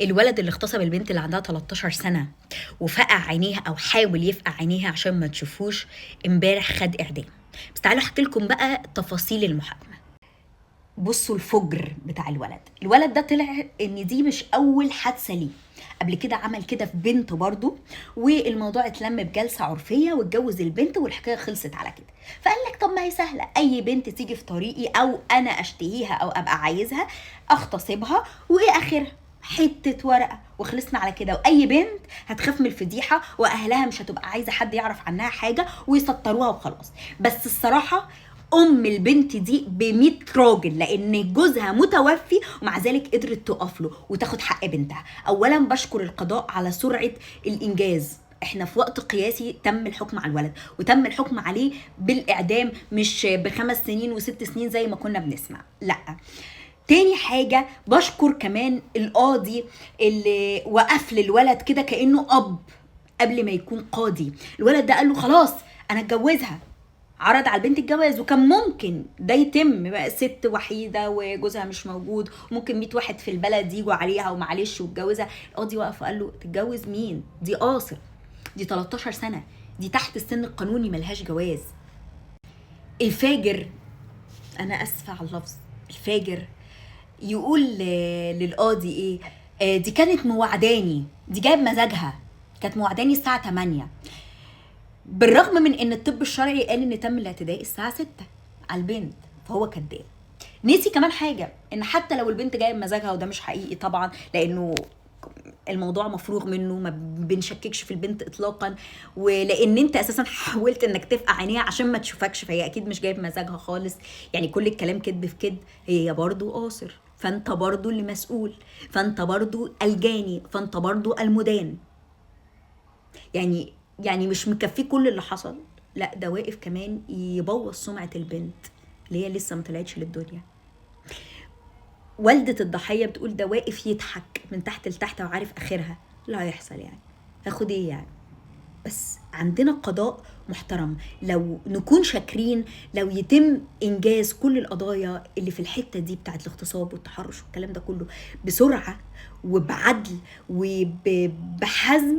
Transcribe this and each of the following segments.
الولد اللي اغتصب البنت اللي عندها 13 سنة وفقع عينيها أو حاول يفقع عينيها عشان ما تشوفوش، امبارح خد إعدام. بس تعالوا احكي لكم بقى تفاصيل المحاكمة. بصوا الفجر بتاع الولد ده طلع ان دي مش اول حادثه ليه. قبل كده عمل كده في بنت برضه، والموضوع اتلم بجلسه عرفيه واتجوز البنت والحكايه خلصت على كده. فقال لك طب ما هي سهله، اي بنت تيجي في طريقي او انا اشتهيها او ابقى عايزها اغتصبها، وايه اخرها حته ورقه وخلصنا على كده. واي بنت هتخاف من الفضيحه واهلها مش هتبقى عايزه حد يعرف عنها حاجه ويسطروها وخلاص. بس الصراحه البنت دي ب100 راجل، لان جوزها متوفي ومع ذلك قدرت تقف له وتاخد حق بنتها. اولا بشكر القضاء على سرعه الانجاز، احنا في وقت قياسي تم الحكم على الولد، وتم الحكم عليه بالاعدام مش ب5 سنين و6 سنين زي ما كنا بنسمع، لا. تاني حاجة بشكر كمان القاضي اللي وقف للولد كده كأنه أب قبل ما يكون قاضي. الولد ده قال له خلاص أنا اتجوزها، عرض على البنت الجواز، وكان ممكن ده يتم بقى، ست وحيدة وجوزها مش موجود، ممكن 100 واحد في البلد يجوا عليها ومعلش واتجوزها. القاضي وقف وقال له تتجوز مين؟ دي قاصر، دي 13 سنة، دي تحت السن القانوني، ملهاش جواز. الفاجر، أنا أسفة على اللفظ، الفاجر يقول للقاضي ايه؟ دي كانت موعداني، دي جايب مزاجها، كانت موعداني الساعة 8، بالرغم من ان الطب الشرعي قال ان تم الاعتداء الساعة 6 على البنت، فهو كداب. نسي كمان حاجة، ان حتى لو البنت جايب مزاجها، وده مش حقيقي طبعا لانه الموضوع مفروغ منه، ما بنشككش في البنت اطلاقا، ولان انت اساسا حاولت انك تفقع عينيها عشان ما تشوفكش، فهي اكيد مش جايب مزاجها خالص. يعني كل الكلام كدب في كدب، هي برضو قاصر، فانت برضو اللي مسؤول، فانت برضو الجاني، فانت برضو المدان. يعني مش مكفيه كل اللي حصل، لا ده واقف كمان يبوظ سمعة البنت اللي هي لسه ما طلعتش للدنيا. والدة الضحية بتقول ده واقف يضحك من تحت لتحت وعارف اخرها لا هيحصل، يعني هاخد ايه يعني. بس عندنا قضاء محترم، لو نكون شاكرين لو يتم انجاز كل القضايا اللي في الحتة دي بتاعت الاغتصاب والتحرش والكلام ده كله بسرعة وبعدل وبحزم،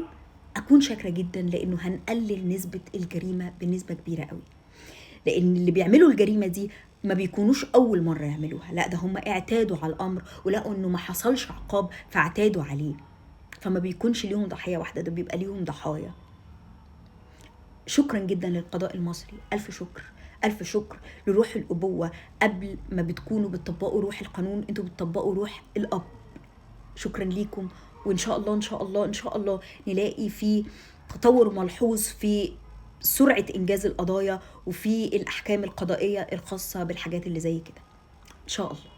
اكون شاكرة جدا، لانه هنقلل نسبة الجريمة بنسبة كبيرة قوي. لان اللي بيعملوا الجريمة دي ما بيكونوش اول مرة يعملوها، لا ده هم اعتادوا على الامر ولقوا انه ما حصلش عقاب فاعتادوا عليه، فما بيكونش ليهم ضحية واحدة، ده بيبقى ليهم ضحايا. شكرا جدا للقضاء المصري، ألف شكر، ألف شكر لروح الأبوة. قبل ما بتكونوا بتطبقوا روح القانون، انتوا بتطبقوا روح الأب. شكرا ليكم، وإن شاء الله إن شاء الله إن شاء الله نلاقي في تطور ملحوظ في سرعة إنجاز القضايا وفي الأحكام القضائية الخاصة بالحاجات اللي زي كده إن شاء الله.